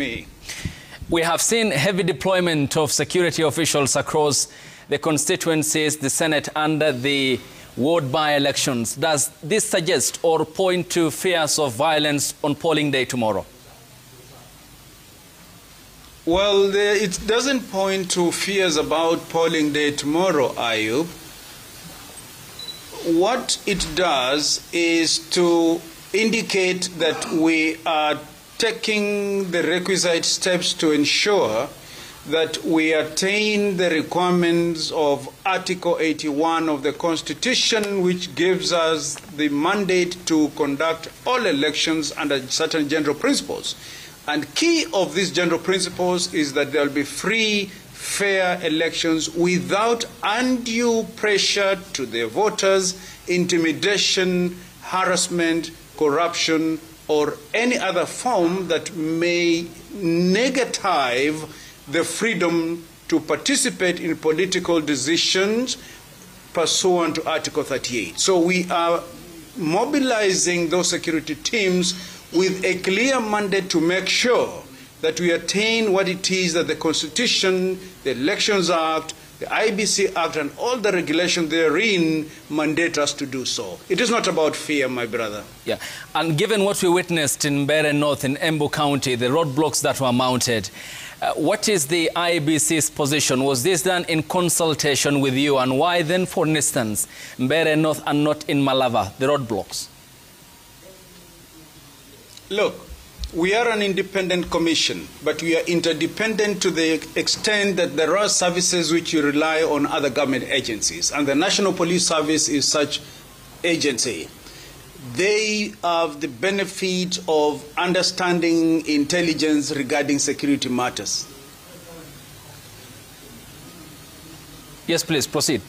me. We have seen heavy deployment of security officials across the constituencies, the Senate, and the ward by-elections. Does this suggest or point to fears of violence on polling day tomorrow? Well, it doesn't point to fears about polling day tomorrow, Ayub. What it does is to indicate that we are taking the requisite steps to ensure that we attain the requirements of Article 81 of the Constitution, which gives us the mandate to conduct all elections under certain general principles. And key of these general principles is that there will be free, fair elections without undue pressure to the voters, intimidation, harassment, corruption, or any other form that may negative the freedom to participate in political decisions pursuant to Article 38. So we are mobilizing those security teams with a clear mandate to make sure that we attain what it is that the Constitution, the Elections Act, the IBC Act, and all the regulations therein mandate us to do so. It is not about fear, my brother. Yeah, and given what we witnessed in Mbeere North in Embu County, the roadblocks that were mounted, what is the IBC's position? Was this done in consultation with you, and why then, for instance, Mbeere North and not in Malava, the roadblocks? Look, we are an independent commission, but we are interdependent to the extent that there are services which you rely on other government agencies, and the National Police Service is such agency. They have the benefit of understanding intelligence regarding security matters. Yes, please, proceed.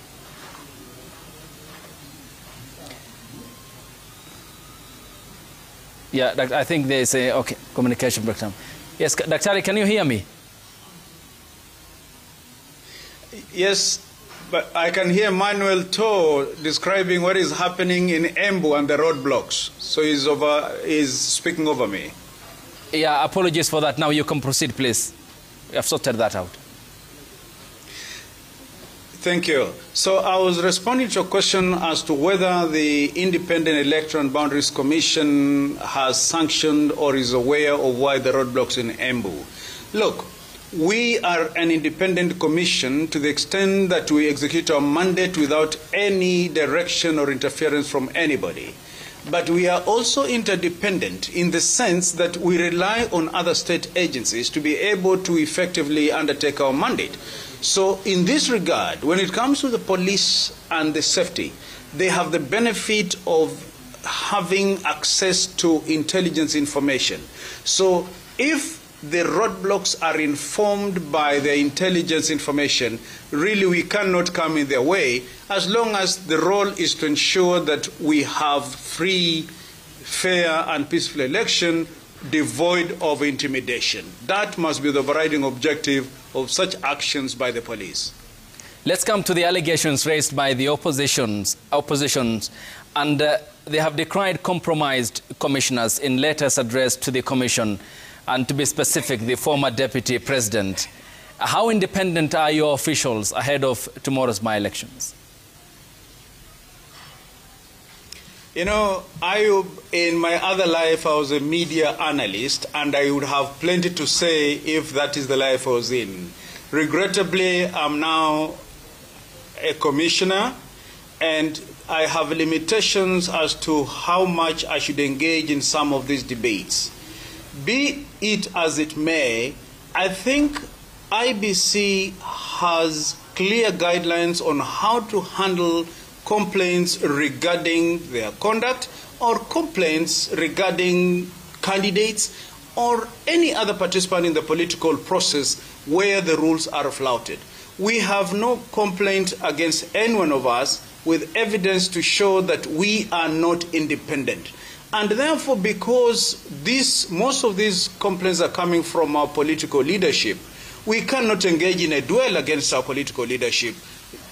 Yeah, I think there is a communication breakdown. Yes, Daktari, can you hear me? Yes, but I can hear Manuel Toh describing what is happening in Embu and the roadblocks. So he's speaking over me. Yeah, apologies for that. Now you can proceed, please. We have sorted that out. Thank you. So I was responding to your question as to whether the Independent Electoral and Boundaries Commission has sanctioned or is aware of why the roadblocks in Embu. Look, we are an independent commission to the extent that we execute our mandate without any direction or interference from anybody. But we are also interdependent in the sense that we rely on other state agencies to be able to effectively undertake our mandate. So in this regard, when it comes to the police and the safety, they have the benefit of having access to intelligence information. So if the roadblocks are informed by the intelligence information, really we cannot come in their way, as long as the role is to ensure that we have free, fair, and peaceful election devoid of intimidation. That must be the overriding objective of such actions by the police. Let's come to the allegations raised by the oppositions, and they have decried compromised commissioners in letters addressed to the commission, and to be specific, the former deputy president. How independent are your officials ahead of tomorrow's by-elections? You know, Ayub, in my other life, I was a media analyst, and I would have plenty to say if that is the life I was in. Regrettably, I'm now a commissioner, and I have limitations as to how much I should engage in some of these debates. Be it as it may, I think IBC has clear guidelines on how to handle complaints regarding their conduct or complaints regarding candidates or any other participant in the political process where the rules are flouted. We have no complaint against any one of us with evidence to show that we are not independent. And therefore, because most of these complaints are coming from our political leadership, we cannot engage in a duel against our political leadership.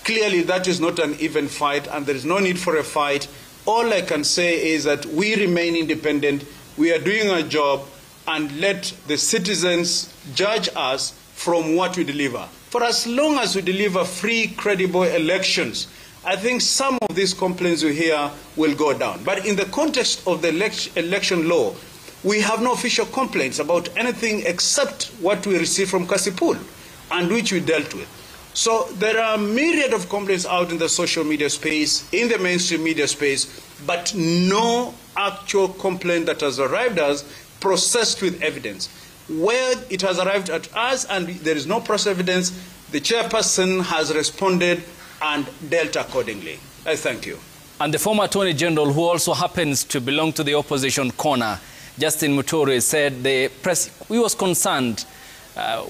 Clearly, that is not an even fight, and there is no need for a fight. All I can say is that we remain independent, we are doing our job, and let the citizens judge us from what we deliver. For as long as we deliver free, credible elections, I think some of these complaints we hear will go down. But in the context of the election law, we have no official complaints about anything except what we received from Kasipul, and which we dealt with. So there are a myriad of complaints out in the social media space, in the mainstream media space, but no actual complaint that has arrived us processed with evidence. Where it has arrived at us and there is no process evidence, the chairperson has responded and dealt accordingly. I thank you. And the former Attorney General, who also happens to belong to the opposition corner, Justin Muturi, said he was concerned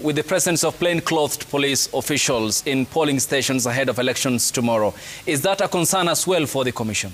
with the presence of plain-clothed police officials in polling stations ahead of elections tomorrow. Is that a concern as well for the Commission?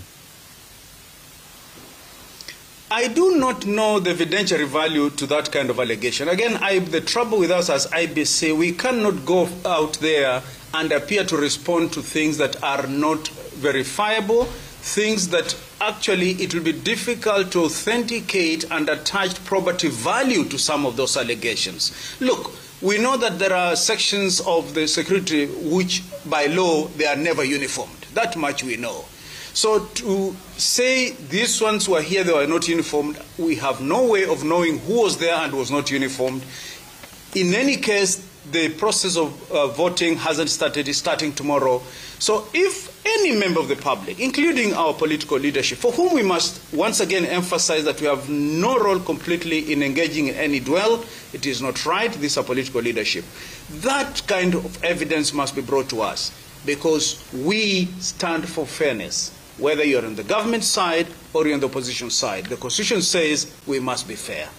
I do not know the evidentiary value to that kind of allegation. Again, the trouble with us as IBC, we cannot go out there and appear to respond to things that are not verifiable, things that actually it will be difficult to authenticate and attach probative value to some of those allegations. Look, we know that there are sections of the security which, by law, they are never uniformed. That much we know. So to say these ones were here, they were not uniformed, we have no way of knowing who was there and was not uniformed. In any case, the process of voting hasn't started, it's starting tomorrow. So if any member of the public, including our political leadership, for whom we must once again emphasize that we have no role completely in engaging in any duel, it is not right, this is our political leadership, that kind of evidence must be brought to us because we stand for fairness. Whether you're on the government side or you're on the opposition side, the Constitution says we must be fair.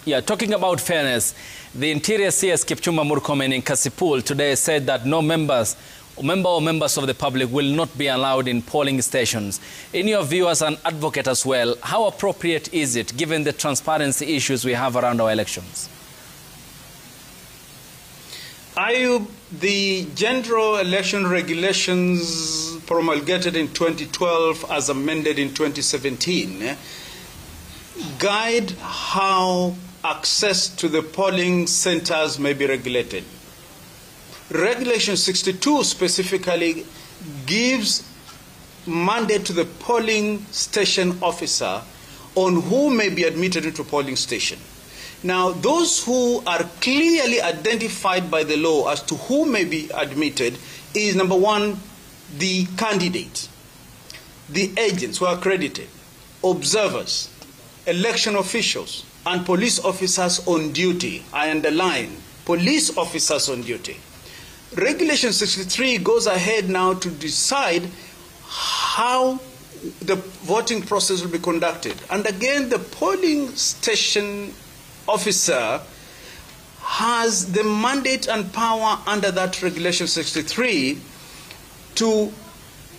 Yeah, talking about fairness, the Interior CS Kipchumba Murkomen in Kasipul today said that no members or members of the public will not be allowed in polling stations. In your view as an advocate as well, how appropriate is it given the transparency issues we have around our elections? The general election regulations promulgated in 2012 as amended in 2017 guide how access to the polling centers may be regulated. Regulation 62 specifically gives mandate to the polling station officer on who may be admitted into a polling station. Now, those who are clearly identified by the law as to who may be admitted is, number one, the candidate, the agents who are accredited, observers, election officials, and police officers on duty. I underline, police officers on duty. Regulation 63 goes ahead now to decide how the voting process will be conducted. And again, the polling station officer has the mandate and power under that Regulation 63 to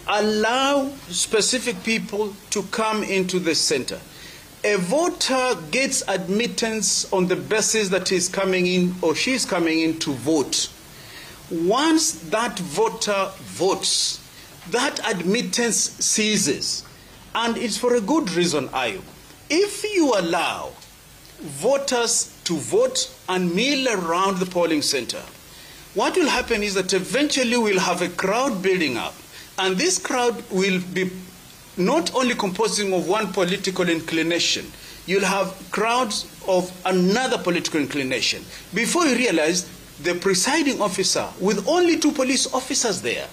allow specific people to come into the center. A voter gets admittance on the basis that he's coming in or she's coming in to vote. Once that voter votes, that admittance ceases. And it's for a good reason, Ayub. If you allow voters to vote and mill around the polling center, what will happen is that eventually we'll have a crowd building up. And this crowd will be not only composing of one political inclination, you'll have crowds of another political inclination. Before you realize, the presiding officer, with only 2 police officers there,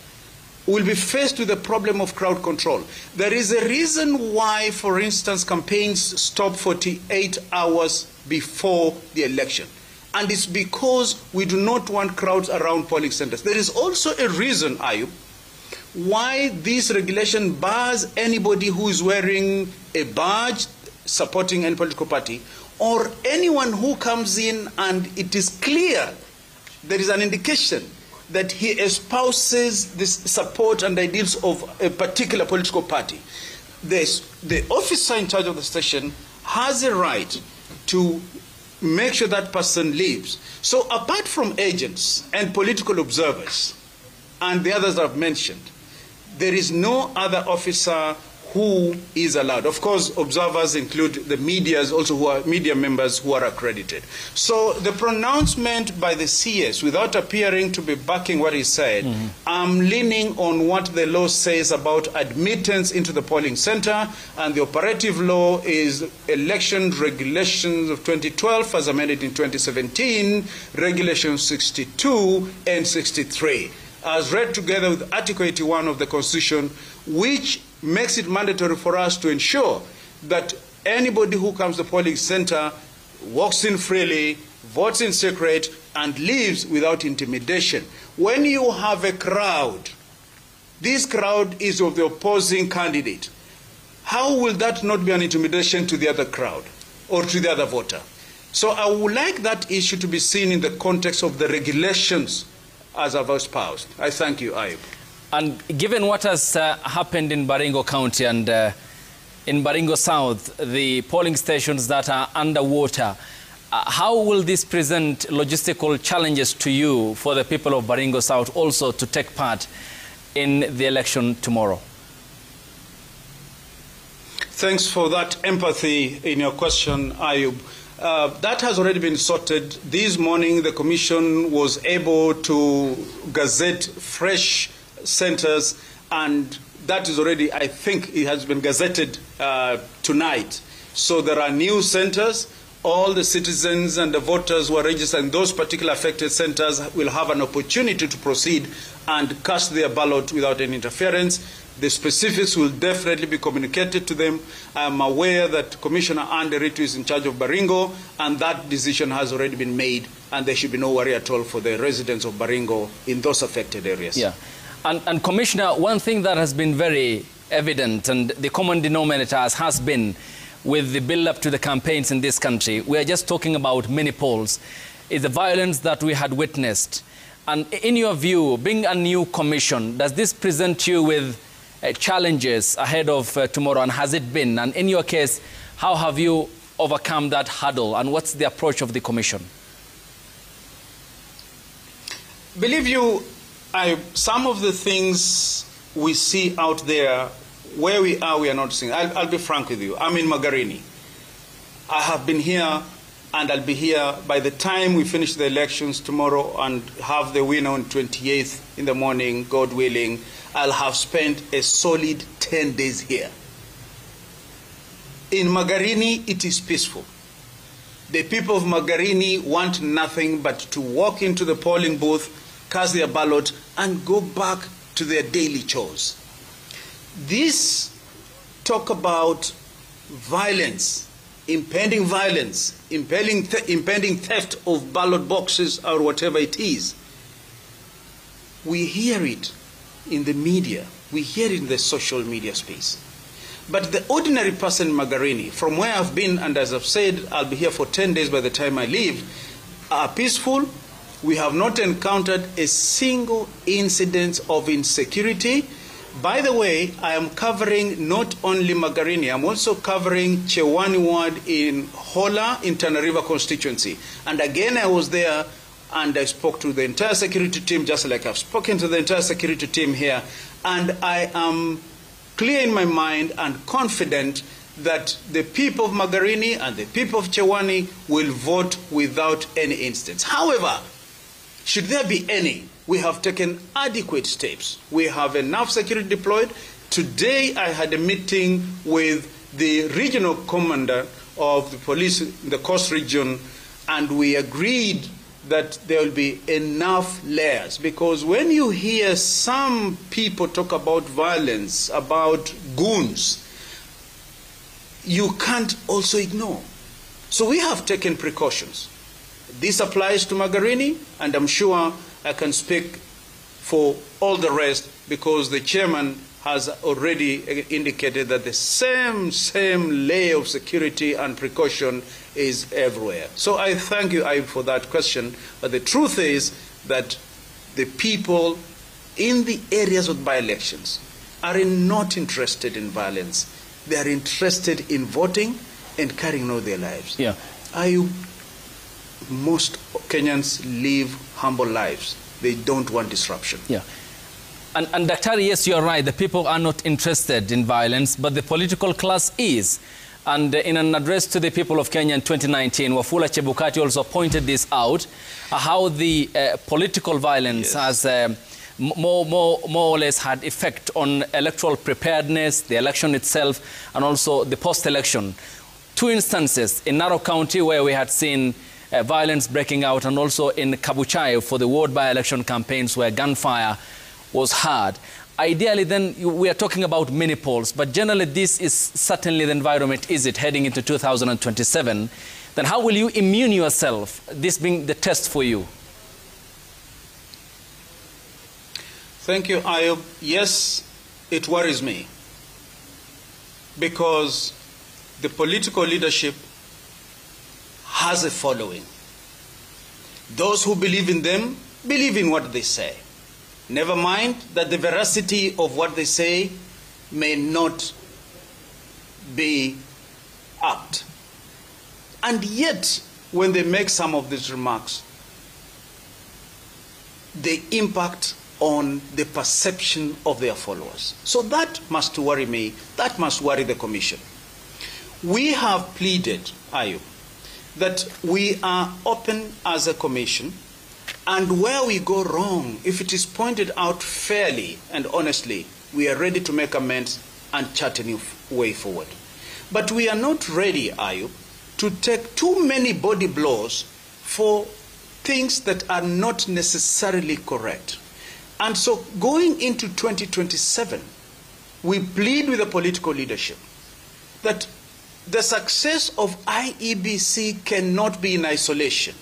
will be faced with the problem of crowd control. There is a reason why, for instance, campaigns stop 48 hours before the election. And it's because we do not want crowds around polling centers. There is also a reason, Ayub, why this regulation bars anybody who is wearing a badge supporting any political party, or anyone who comes in and it is clear there is an indication that he espouses this support and ideals of a particular political party. The officer in charge of the station has a right to make sure that person leaves. So apart from agents and political observers and the others I've mentioned, there is no other officer who is allowed. Of course, observers include the medias also who are media members who are accredited. So the pronouncement by the CS, without appearing to be backing what he said, I'm leaning on what the law says about admittance into the polling center, and the operative law is Election Regulations of 2012 as amended in 2017, Regulations 62 and 63, as read together with Article 81 of the Constitution, which makes it mandatory for us to ensure that anybody who comes to the polling center walks in freely, votes in secret, and leaves without intimidation. When you have a crowd, this crowd is of the opposing candidate, how will that not be an intimidation to the other crowd or to the other voter? So I would like that issue to be seen in the context of the regulations as I've espoused. I thank you, Ayub. And given what has happened in Baringo County and in Baringo South, the polling stations that are underwater, how will this present logistical challenges to you for the people of Baringo South also to take part in the election tomorrow? Thanks for that empathy in your question, Ayub. That has already been sorted. This morning, the Commission was able to gazette fresh centers, and that is already, I think, it has been gazetted tonight. So there are new centers. All the citizens and the voters who are registered in those particular affected centers will have an opportunity to proceed and cast their ballot without any interference. The specifics will definitely be communicated to them. I am aware that Commissioner Andere is in charge of Baringo, and that decision has already been made, and there should be no worry at all for the residents of Baringo in those affected areas. Yeah. And Commissioner, one thing that has been very evident, and the common denominator has been with the build-up to the campaigns in this country, we are just talking about mini polls, is the violence that we had witnessed. And in your view, being a new commission, does this present you with challenges ahead of tomorrow, and has it been? And in your case, how have you overcome that hurdle, and what's the approach of the commission? Believe you, some of the things we see out there, where we are not seeing. I'll be frank with you. I'm in Magarini. I have been here, and I'll be here by the time we finish the elections tomorrow and have the winner on 28th in the morning, God willing. I'll have spent a solid 10 days here. In Magarini, it is peaceful. The people of Magarini want nothing but to walk into the polling booth, cast their ballot, and go back to their daily chores. This talk about violence, impending theft of ballot boxes or whatever it is, we hear it in the media, we hear it in the social media space. But the ordinary person in Magarini, from where I've been, and as I've said, I'll be here for 10 days by the time I leave, are peaceful. We have not encountered a single incident of insecurity. By the way, I am covering not only Magarini, I'm also covering Chewani Ward in Hola in Tana River constituency. And again, I was there and I spoke to the entire security team, just like I've spoken to the entire security team here. And I am clear in my mind and confident that the people of Magarini and the people of Chewani will vote without any incidents. However, should there be any, we have taken adequate steps. We have enough security deployed. Today I had a meeting with the regional commander of the police in the Coast region, and we agreed that there will be enough layers, because when you hear some people talk about violence, about goons, you can't also ignore. So we have taken precautions. This applies to Magarini, and I'm sure I can speak for all the rest, because the chairman has already indicated that the same layer of security and precaution is everywhere. So I thank you, Ayub, for that question. But the truth is that the people in the areas of by-elections are not interested in violence. They are interested in voting and carrying on their lives. Yeah. Ayub, most Kenyans live humble lives. They don't want disruption. Yeah. And Daktari, yes, you're right. The people are not interested in violence, but the political class is. And in an address to the people of Kenya in 2019, Wafula Chebukati also pointed this out, how the political violence has more or less had effect on electoral preparedness, the election itself, and also the post-election. Two instances in Narok County where we had seen violence breaking out, and also in Kabuchai for the ward by-election campaigns where gunfire was heard. Ideally, then, we are talking about mini polls, but generally this is certainly the environment, is it, heading into 2027? Then how will you immune yourself, this being the test for you? Thank you, Ayub. Yes, it worries me, because the political leadership has a following. Those who believe in them believe in what they say. Never mind that the veracity of what they say may not be apt. And yet, when they make some of these remarks, they impact on the perception of their followers. So that must worry me, that must worry the Commission. We have pleaded, Ayub, that we are open as a Commission, and where we go wrong, if it is pointed out fairly and honestly, we are ready to make amends and chart a new way forward. But we are not ready, Ayub, to take too many body blows for things that are not necessarily correct. And so going into 2027, we plead with the political leadership that the success of IEBC cannot be in isolation.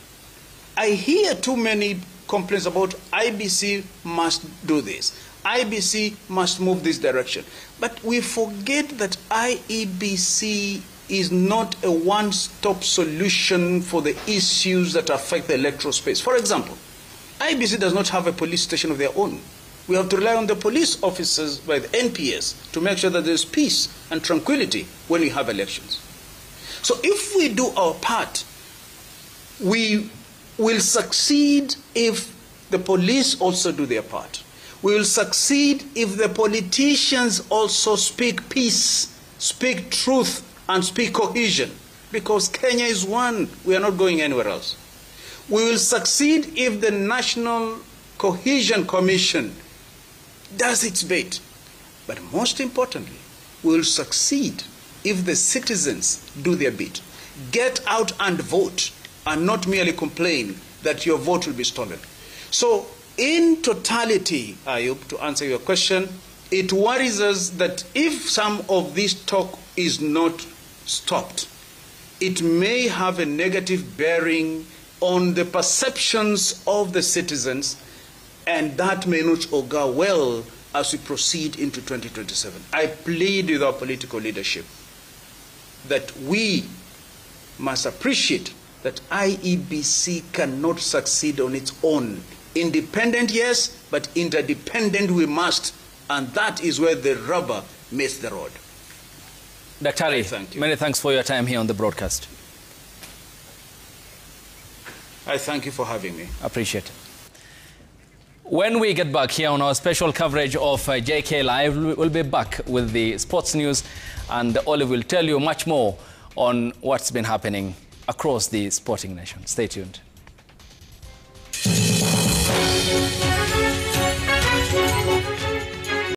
I hear too many complaints about IEBC must do this, IEBC must move this direction. But we forget that IEBC is not a one-stop solution for the issues that affect the electoral space. For example, IEBC does not have a police station of their own. We have to rely on the police officers by the NPS to make sure that there's peace and tranquility when we have elections. So if we do our part, we will succeed if the police also do their part. We will succeed if the politicians also speak peace, speak truth, and speak cohesion, because Kenya is one. We are not going anywhere else. We will succeed if the National Cohesion Commission does its bit. But most importantly, we will succeed if the citizens do their bit. Get out and vote, and not merely complain that your vote will be stolen. So in totality, Ayub, to answer your question, it worries us that if some of this talk is not stopped, it may have a negative bearing on the perceptions of the citizens, and that may not augur well as we proceed into 2027. I plead with our political leadership that we must appreciate that IEBC cannot succeed on its own. Independent, yes, but interdependent we must, and that is where the rubber meets the road. Daktari, thank you. Many thanks for your time here on the broadcast. I thank you for having me. Appreciate it. When we get back here on our special coverage of JK Live, we'll be back with the sports news, and Olive will tell you much more on what's been happening across the sporting nation. Stay tuned.